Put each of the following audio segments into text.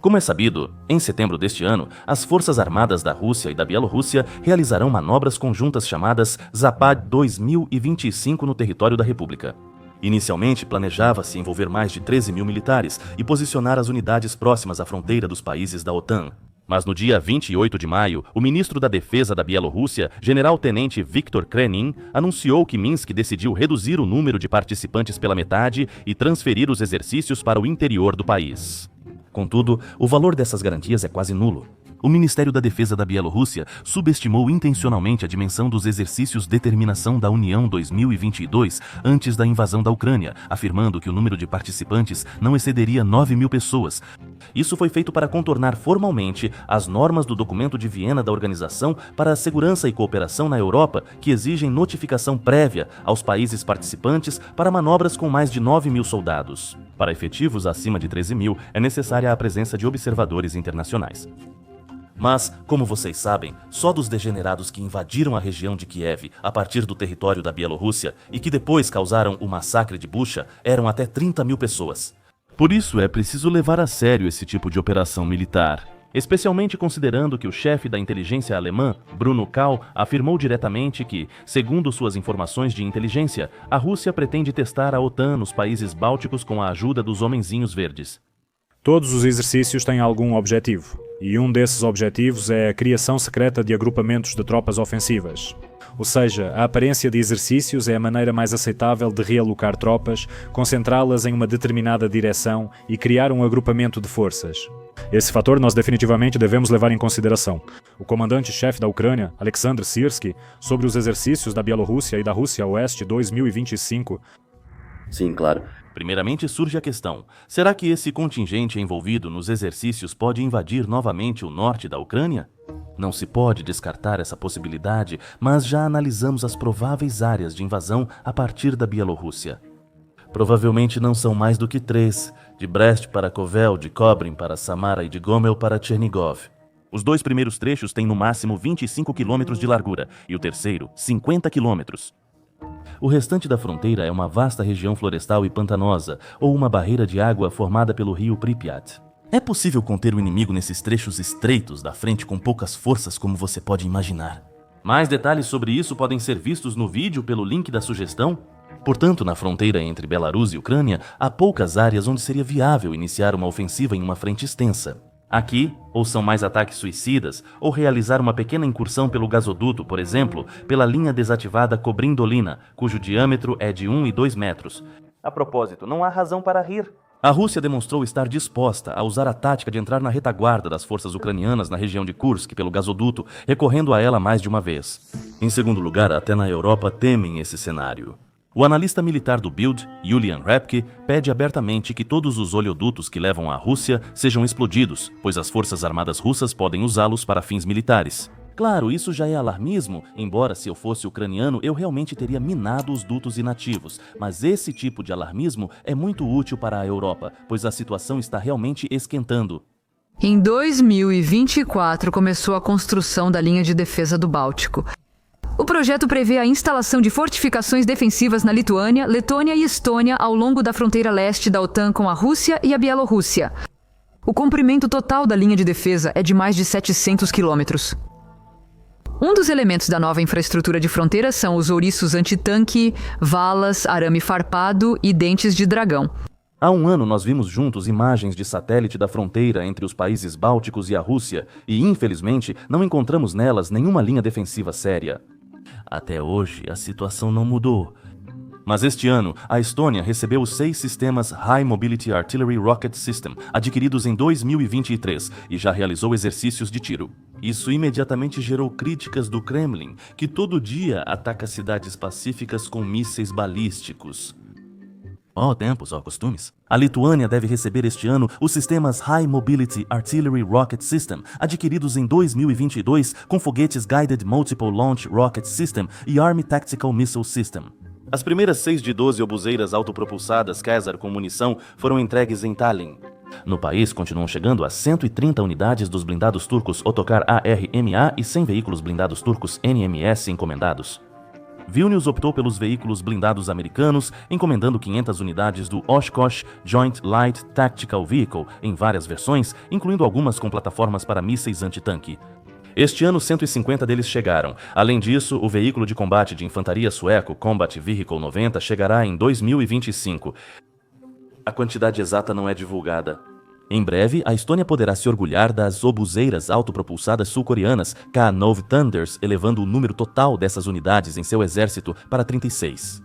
Como é sabido, em setembro deste ano, as Forças Armadas da Rússia e da Bielorrússia realizarão manobras conjuntas chamadas Zapad 2025 no território da República. Inicialmente, planejava-se envolver mais de 13 mil militares e posicionar as unidades próximas à fronteira dos países da OTAN. Mas no dia 28 de maio, o ministro da Defesa da Bielorrússia, general-tenente Viktor Krenin, anunciou que Minsk decidiu reduzir o número de participantes pela metade e transferir os exercícios para o interior do país. Contudo, o valor dessas garantias é quase nulo. O Ministério da Defesa da Bielorrússia subestimou intencionalmente a dimensão dos exercícios Determinação da União 2022 antes da invasão da Ucrânia, afirmando que o número de participantes não excederia 9 mil pessoas. Isso foi feito para contornar formalmente as normas do documento de Viena da Organização para a Segurança e Cooperação na Europa, que exigem notificação prévia aos países participantes para manobras com mais de 9 mil soldados. Para efetivos acima de 13 mil, é necessária a presença de observadores internacionais. Mas, como vocês sabem, só dos degenerados que invadiram a região de Kiev a partir do território da Bielorrússia e que depois causaram o massacre de Bucha eram até 30 mil pessoas. Por isso é preciso levar a sério esse tipo de operação militar, especialmente considerando que o chefe da inteligência alemã, Bruno Kahl, afirmou diretamente que, segundo suas informações de inteligência, a Rússia pretende testar a OTAN nos países bálticos com a ajuda dos homenzinhos verdes. Todos os exercícios têm algum objetivo, e um desses objetivos é a criação secreta de agrupamentos de tropas ofensivas. Ou seja, a aparência de exercícios é a maneira mais aceitável de realocar tropas, concentrá-las em uma determinada direção e criar um agrupamento de forças. Esse fator nós definitivamente devemos levar em consideração. O comandante-chefe da Ucrânia, Alexandr Sirski, sobre os exercícios da Bielorrússia e da Rússia Oeste 2025... Sim, claro. Primeiramente surge a questão, será que esse contingente envolvido nos exercícios pode invadir novamente o norte da Ucrânia? Não se pode descartar essa possibilidade, mas já analisamos as prováveis áreas de invasão a partir da Bielorrússia. Provavelmente não são mais do que 3, de Brest para Kovel, de Kobrin para Samara e de Gomel para Chernigov. Os 2 primeiros trechos têm no máximo 25 quilômetros de largura e o terceiro, 50 quilômetros. O restante da fronteira é uma vasta região florestal e pantanosa, ou uma barreira de água formada pelo rio Pripyat. É possível conter o inimigo nesses trechos estreitos da frente com poucas forças, como você pode imaginar. Mais detalhes sobre isso podem ser vistos no vídeo pelo link da sugestão. Portanto, na fronteira entre Belarus e Ucrânia, há poucas áreas onde seria viável iniciar uma ofensiva em uma frente extensa. Aqui, ou são mais ataques suicidas, ou realizar uma pequena incursão pelo gasoduto, por exemplo, pela linha desativada Kobrin-Dolina, cujo diâmetro é de 1 e 2 metros. A propósito, não há razão para rir. A Rússia demonstrou estar disposta a usar a tática de entrar na retaguarda das forças ucranianas na região de Kursk pelo gasoduto, recorrendo a ela mais de uma vez. Em segundo lugar, até na Europa temem esse cenário. O analista militar do Bild, Julian Repke, pede abertamente que todos os oleodutos que levam à Rússia sejam explodidos, pois as forças armadas russas podem usá-los para fins militares. Claro, isso já é alarmismo, embora se eu fosse ucraniano eu realmente teria minado os dutos inativos, mas esse tipo de alarmismo é muito útil para a Europa, pois a situação está realmente esquentando. Em 2024 começou a construção da linha de defesa do Báltico. O projeto prevê a instalação de fortificações defensivas na Lituânia, Letônia e Estônia ao longo da fronteira leste da OTAN com a Rússia e a Bielorrússia. O comprimento total da linha de defesa é de mais de 700 quilômetros. Um dos elementos da nova infraestrutura de fronteira são os ouriços antitanque, valas, arame farpado e dentes de dragão. Há um ano nós vimos juntos imagens de satélite da fronteira entre os países bálticos e a Rússia e, infelizmente, não encontramos nelas nenhuma linha defensiva séria. Até hoje, a situação não mudou. Mas este ano, a Estônia recebeu os 6 sistemas High Mobility Artillery Rocket System, adquiridos em 2023, e já realizou exercícios de tiro. Isso imediatamente gerou críticas do Kremlin, que todo dia ataca cidades pacíficas com mísseis balísticos. Ó tempos, ó costumes. A Lituânia deve receber este ano os sistemas High Mobility Artillery Rocket System, adquiridos em 2022 com foguetes Guided Multiple Launch Rocket System e Army Tactical Missile System. As primeiras 6 de 12 obuseiras autopropulsadas Caesar com munição foram entregues em Tallinn. No país continuam chegando a 130 unidades dos blindados turcos Otokar ARMA e 100 veículos blindados turcos NMS encomendados. Vilnius optou pelos veículos blindados americanos, encomendando 500 unidades do Oshkosh Joint Light Tactical Vehicle em várias versões, incluindo algumas com plataformas para mísseis antitanque. Este ano, 150 deles chegaram. Além disso, o veículo de combate de infantaria sueco Combat Vehicle 90 chegará em 2025. A quantidade exata não é divulgada. Em breve, a Estônia poderá se orgulhar das obuseiras autopropulsadas sul-coreanas K-9 Thunders, elevando o número total dessas unidades em seu exército para 36.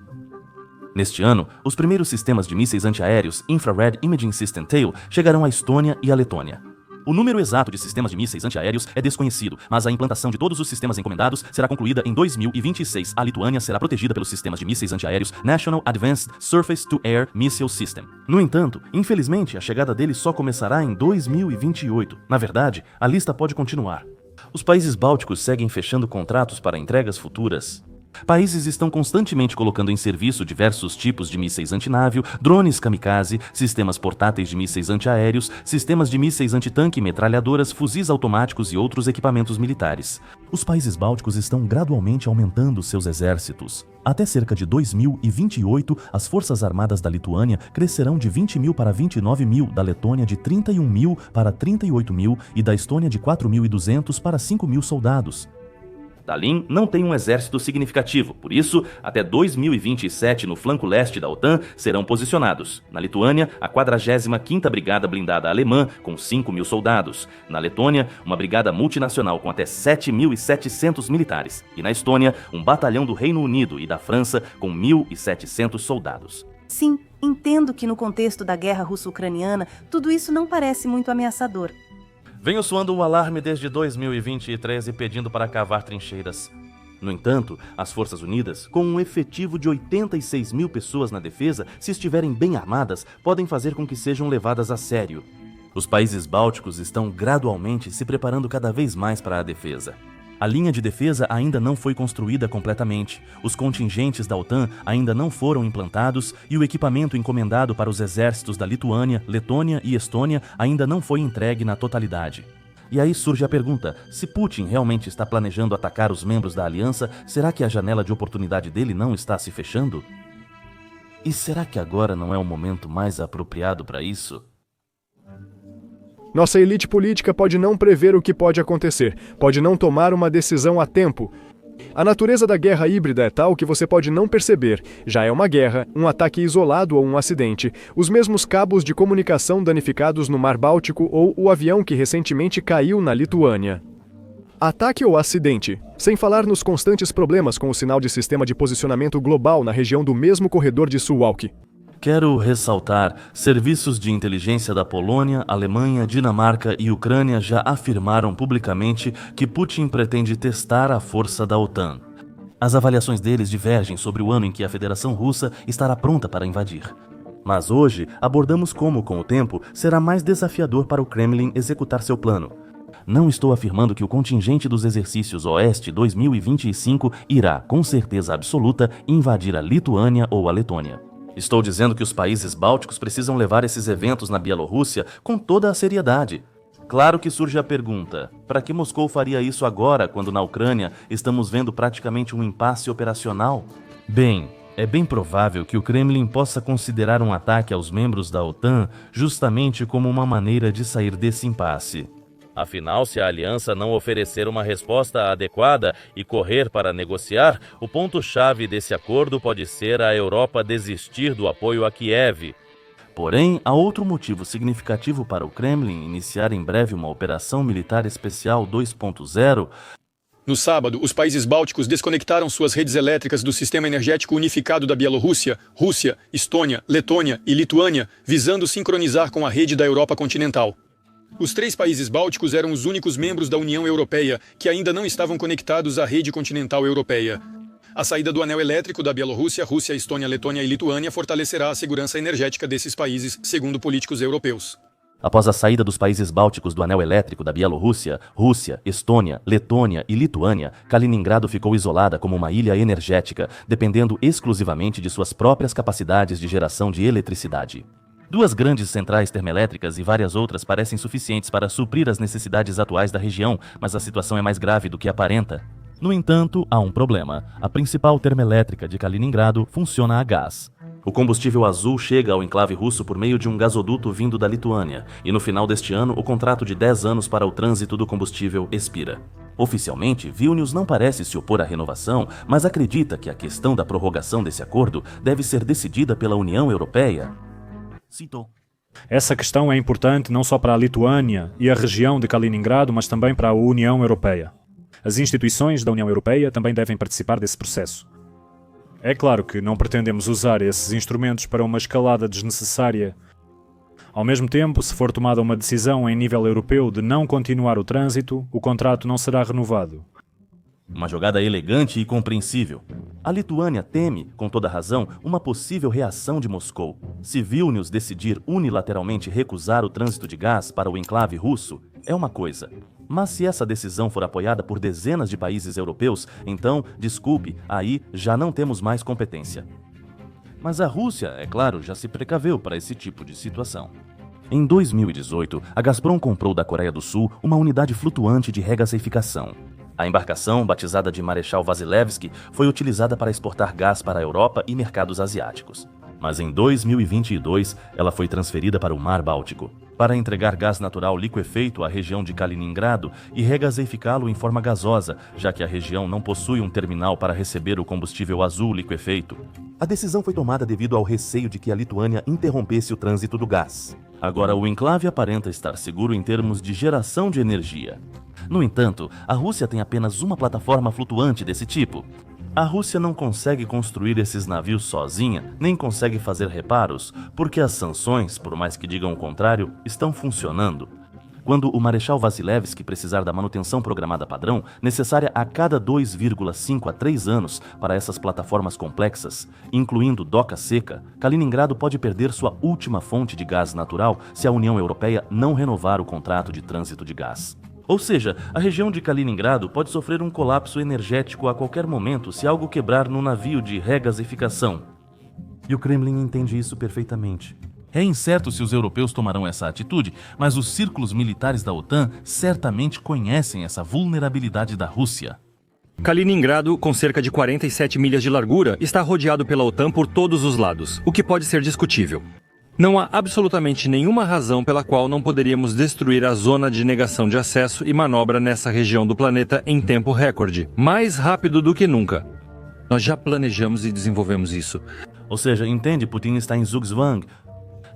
Neste ano, os primeiros sistemas de mísseis antiaéreos Infrared Imaging System TAIL chegarão à Estônia e à Letônia. O número exato de sistemas de mísseis antiaéreos é desconhecido, mas a implantação de todos os sistemas encomendados será concluída em 2026. A Lituânia será protegida pelos sistemas de mísseis antiaéreos National Advanced Surface-to-Air Missile System. No entanto, infelizmente, a chegada deles só começará em 2028. Na verdade, a lista pode continuar. Os países bálticos seguem fechando contratos para entregas futuras. Países estão constantemente colocando em serviço diversos tipos de mísseis antinávio, drones kamikaze, sistemas portáteis de mísseis antiaéreos, sistemas de mísseis antitanque, metralhadoras, fuzis automáticos e outros equipamentos militares. Os países bálticos estão gradualmente aumentando seus exércitos. Até cerca de 2028, as forças armadas da Lituânia crescerão de 20 mil para 29 mil, da Letônia de 31 mil para 38 mil e da Estônia de 4.200 para 5 mil soldados. Tallinn não tem um exército significativo, por isso, até 2027 no flanco leste da OTAN serão posicionados. Na Lituânia, a 45ª Brigada Blindada Alemã, com 5 mil soldados. Na Letônia, uma brigada multinacional com até 7.700 militares. E na Estônia, um batalhão do Reino Unido e da França com 1.700 soldados. Sim, entendo que no contexto da guerra russo-ucraniana, tudo isso não parece muito ameaçador. Venho soando o alarme desde 2023 e pedindo para cavar trincheiras. No entanto, as Forças Unidas, com um efetivo de 86 mil pessoas na defesa, se estiverem bem armadas, podem fazer com que sejam levadas a sério. Os países bálticos estão gradualmente se preparando cada vez mais para a defesa. A linha de defesa ainda não foi construída completamente, os contingentes da OTAN ainda não foram implantados e o equipamento encomendado para os exércitos da Lituânia, Letônia e Estônia ainda não foi entregue na totalidade. E aí surge a pergunta, se Putin realmente está planejando atacar os membros da aliança, será que a janela de oportunidade dele não está se fechando? E será que agora não é o momento mais apropriado para isso? Nossa elite política pode não prever o que pode acontecer, pode não tomar uma decisão a tempo. A natureza da guerra híbrida é tal que você pode não perceber. Já é uma guerra, um ataque isolado ou um acidente, os mesmos cabos de comunicação danificados no Mar Báltico ou o avião que recentemente caiu na Lituânia. Ataque ou acidente, sem falar nos constantes problemas com o sinal de sistema de posicionamento global na região do mesmo corredor de Suwałki. Quero ressaltar, serviços de inteligência da Polônia, Alemanha, Dinamarca e Ucrânia já afirmaram publicamente que Putin pretende testar a força da OTAN. As avaliações deles divergem sobre o ano em que a Federação Russa estará pronta para invadir. Mas hoje abordamos como, com o tempo, será mais desafiador para o Kremlin executar seu plano. Não estou afirmando que o contingente dos exercícios Oeste 2025 irá, com certeza absoluta, invadir a Lituânia ou a Letônia. Estou dizendo que os países bálticos precisam levar esses eventos na Bielorrússia com toda a seriedade. Claro que surge a pergunta, para que Moscou faria isso agora, quando na Ucrânia estamos vendo praticamente um impasse operacional? Bem, é bem provável que o Kremlin possa considerar um ataque aos membros da OTAN justamente como uma maneira de sair desse impasse. Afinal, se a aliança não oferecer uma resposta adequada e correr para negociar, o ponto-chave desse acordo pode ser a Europa desistir do apoio a Kiev. Porém, há outro motivo significativo para o Kremlin iniciar em breve uma operação militar especial 2.0. No sábado, os países bálticos desconectaram suas redes elétricas do sistema energético unificado da Bielorrússia, Rússia, Estônia, Letônia e Lituânia, visando sincronizar com a rede da Europa continental. Os 3 países bálticos eram os únicos membros da União Europeia que ainda não estavam conectados à rede continental europeia. A saída do anel elétrico da Bielorrússia, Rússia, Estônia, Letônia e Lituânia fortalecerá a segurança energética desses países, segundo políticos europeus. Após a saída dos países bálticos do anel elétrico da Bielorrússia, Rússia, Estônia, Letônia e Lituânia, Kaliningrado ficou isolada como uma ilha energética, dependendo exclusivamente de suas próprias capacidades de geração de eletricidade. 2 grandes centrais termoelétricas e várias outras parecem suficientes para suprir as necessidades atuais da região, mas a situação é mais grave do que aparenta. No entanto, há um problema. A principal termoelétrica de Kaliningrado funciona a gás. O combustível azul chega ao enclave russo por meio de um gasoduto vindo da Lituânia, e no final deste ano, o contrato de 10 anos para o trânsito do combustível expira. Oficialmente, Vilnius não parece se opor à renovação, mas acredita que a questão da prorrogação desse acordo deve ser decidida pela União Europeia. Citou. Essa questão é importante não só para a Lituânia e a região de Kaliningrado, mas também para a União Europeia. As instituições da União Europeia também devem participar desse processo. É claro que não pretendemos usar esses instrumentos para uma escalada desnecessária. Ao mesmo tempo, se for tomada uma decisão em nível europeu de não continuar o trânsito, o contrato não será renovado. Uma jogada elegante e compreensível. A Lituânia teme, com toda razão, uma possível reação de Moscou. Se Vilnius decidir unilateralmente recusar o trânsito de gás para o enclave russo, é uma coisa. Mas se essa decisão for apoiada por dezenas de países europeus, então, desculpe, aí já não temos mais competência. Mas a Rússia, é claro, já se precaveu para esse tipo de situação. Em 2018, a Gazprom comprou da Coreia do Sul uma unidade flutuante de regaseificação. A embarcação, batizada de Marechal Vasilevsky, foi utilizada para exportar gás para a Europa e mercados asiáticos. Mas em 2022, ela foi transferida para o Mar Báltico, para entregar gás natural liquefeito à região de Kaliningrado e regaseificá-lo em forma gasosa, já que a região não possui um terminal para receber o combustível azul liquefeito. A decisão foi tomada devido ao receio de que a Lituânia interrompesse o trânsito do gás. Agora, o enclave aparenta estar seguro em termos de geração de energia. No entanto, a Rússia tem apenas uma plataforma flutuante desse tipo. A Rússia não consegue construir esses navios sozinha, nem consegue fazer reparos, porque as sanções, por mais que digam o contrário, estão funcionando. Quando o Marechal Vasilevsky precisar da manutenção programada padrão, necessária a cada 2,5 a 3 anos para essas plataformas complexas, incluindo doca seca, Kaliningrado pode perder sua última fonte de gás natural se a União Europeia não renovar o contrato de trânsito de gás. Ou seja, a região de Kaliningrado pode sofrer um colapso energético a qualquer momento se algo quebrar no navio de regaseificação. E o Kremlin entende isso perfeitamente. É incerto se os europeus tomarão essa atitude, mas os círculos militares da OTAN certamente conhecem essa vulnerabilidade da Rússia. Kaliningrado, com cerca de 47 milhas de largura, está rodeado pela OTAN por todos os lados, o que pode ser discutível. Não há absolutamente nenhuma razão pela qual não poderíamos destruir a zona de negação de acesso e manobra nessa região do planeta em tempo recorde, mais rápido do que nunca. Nós já planejamos e desenvolvemos isso. Ou seja, entende, Putin está em Zugzwang.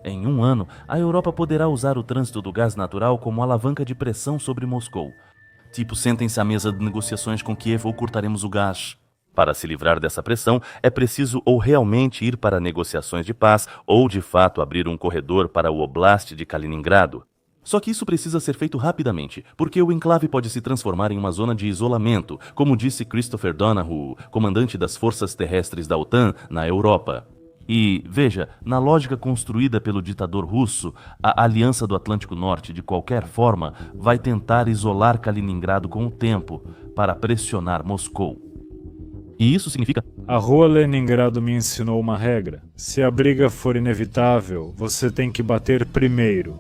Em um ano, a Europa poderá usar o trânsito do gás natural como alavanca de pressão sobre Moscou. Tipo, sentem-se à mesa de negociações com Kiev ou cortaremos o gás. Para se livrar dessa pressão, é preciso ou realmente ir para negociações de paz ou, de fato, abrir um corredor para o Oblast de Kaliningrado. Só que isso precisa ser feito rapidamente, porque o enclave pode se transformar em uma zona de isolamento, como disse Christopher Donoghue, comandante das forças terrestres da OTAN na Europa. E, veja, na lógica construída pelo ditador russo, a Aliança do Atlântico Norte, de qualquer forma, vai tentar isolar Kaliningrado com o tempo, para pressionar Moscou. E isso significa... A Rua Leningrado me ensinou uma regra. Se a briga for inevitável, você tem que bater primeiro.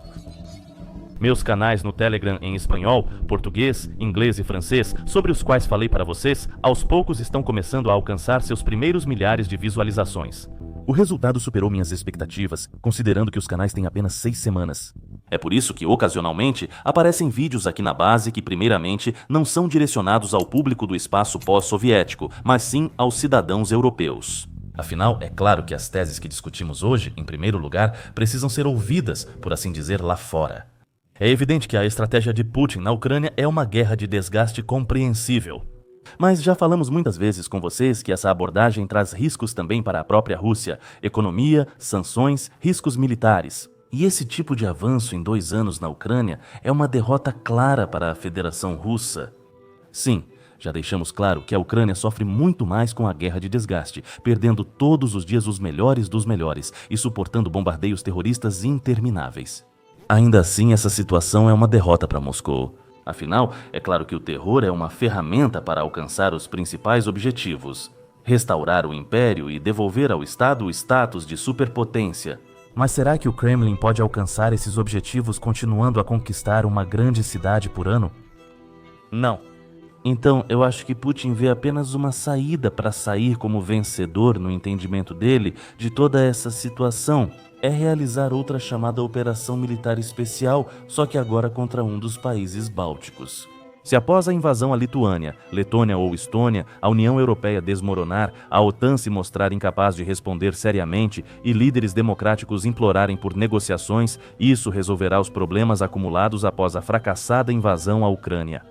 Meus canais no Telegram em espanhol, português, inglês e francês, sobre os quais falei para vocês, aos poucos estão começando a alcançar seus primeiros milhares de visualizações. O resultado superou minhas expectativas, considerando que os canais têm apenas 6 semanas. É por isso que, ocasionalmente, aparecem vídeos aqui na base que, primeiramente, não são direcionados ao público do espaço pós-soviético, mas sim aos cidadãos europeus. Afinal, é claro que as teses que discutimos hoje, em primeiro lugar, precisam ser ouvidas, por assim dizer, lá fora. É evidente que a estratégia de Putin na Ucrânia é uma guerra de desgaste compreensível. Mas já falamos muitas vezes com vocês que essa abordagem traz riscos também para a própria Rússia: economia, sanções, riscos militares. E esse tipo de avanço em 2 anos na Ucrânia é uma derrota clara para a Federação Russa. Sim, já deixamos claro que a Ucrânia sofre muito mais com a guerra de desgaste, perdendo todos os dias os melhores dos melhores e suportando bombardeios terroristas intermináveis. Ainda assim, essa situação é uma derrota para Moscou. Afinal, é claro que o terror é uma ferramenta para alcançar os principais objetivos: restaurar o império e devolver ao Estado o status de superpotência. Mas será que o Kremlin pode alcançar esses objetivos continuando a conquistar uma grande cidade por ano? Não. Então, eu acho que Putin vê apenas uma saída para sair como vencedor, no entendimento dele, de toda essa situação. É realizar outra chamada Operação Militar Especial, só que agora contra um dos países bálticos. Se após a invasão à Lituânia, Letônia ou Estônia, a União Europeia desmoronar, a OTAN se mostrar incapaz de responder seriamente e líderes democráticos implorarem por negociações, isso resolverá os problemas acumulados após a fracassada invasão à Ucrânia.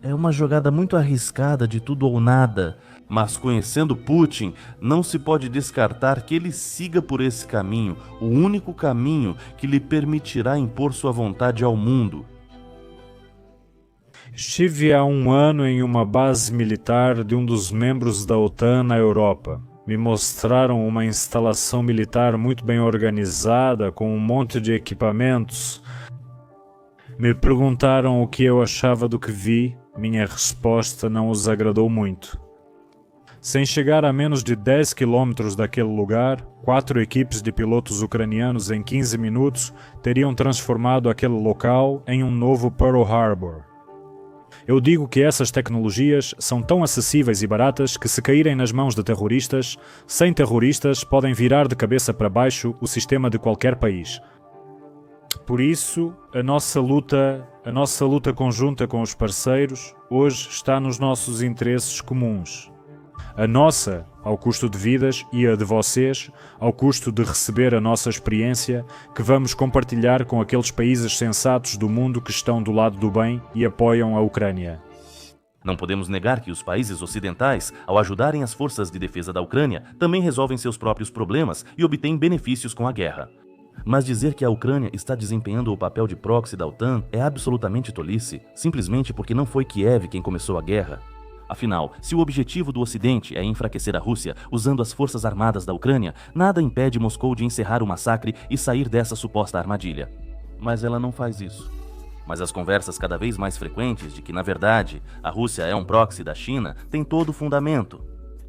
É uma jogada muito arriscada de tudo ou nada, mas conhecendo Putin, não se pode descartar que ele siga por esse caminho, o único caminho que lhe permitirá impor sua vontade ao mundo. Estive há um ano em uma base militar de um dos membros da OTAN na Europa. Me mostraram uma instalação militar muito bem organizada, com um monte de equipamentos. Me perguntaram o que eu achava do que vi. Minha resposta não os agradou muito. Sem chegar a menos de 10 quilômetros daquele lugar, 4 equipes de pilotos ucranianos em 15 minutos teriam transformado aquele local em um novo Pearl Harbor. Eu digo que essas tecnologias são tão acessíveis e baratas que, se caírem nas mãos de terroristas, 100 terroristas podem virar de cabeça para baixo o sistema de qualquer país. Por isso, a nossa luta conjunta com os parceiros hoje está nos nossos interesses comuns. A nossa, ao custo de vidas, e a de vocês, ao custo de receber a nossa experiência, que vamos compartilhar com aqueles países sensatos do mundo que estão do lado do bem e apoiam a Ucrânia. Não podemos negar que os países ocidentais, ao ajudarem as forças de defesa da Ucrânia, também resolvem seus próprios problemas e obtêm benefícios com a guerra. Mas dizer que a Ucrânia está desempenhando o papel de proxy da OTAN é absolutamente tolice, simplesmente porque não foi Kiev quem começou a guerra. Afinal, se o objetivo do Ocidente é enfraquecer a Rússia usando as forças armadas da Ucrânia, nada impede Moscou de encerrar o massacre e sair dessa suposta armadilha. Mas ela não faz isso. Mas as conversas cada vez mais frequentes de que, na verdade, a Rússia é um proxy da China têm todo o fundamento.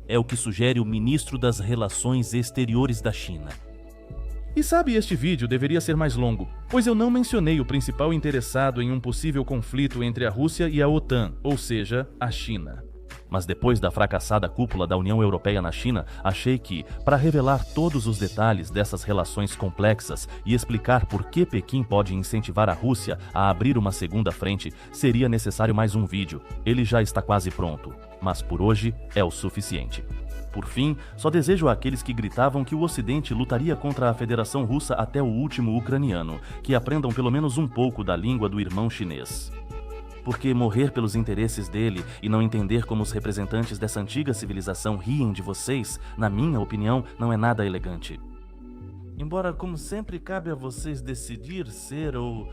É o que sugere o ministro das Relações Exteriores da China. E sabe, este vídeo deveria ser mais longo, pois eu não mencionei o principal interessado em um possível conflito entre a Rússia e a OTAN, ou seja, a China. Mas depois da fracassada cúpula da União Europeia na China, achei que, para revelar todos os detalhes dessas relações complexas e explicar por que Pequim pode incentivar a Rússia a abrir uma segunda frente, seria necessário mais um vídeo. Ele já está quase pronto, mas por hoje é o suficiente. Por fim, só desejo àqueles que gritavam que o Ocidente lutaria contra a Federação Russa até o último ucraniano, que aprendam pelo menos um pouco da língua do irmão chinês. Porque morrer pelos interesses dele e não entender como os representantes dessa antiga civilização riem de vocês, na minha opinião, não é nada elegante. Embora, como sempre, cabe a vocês decidir ser ou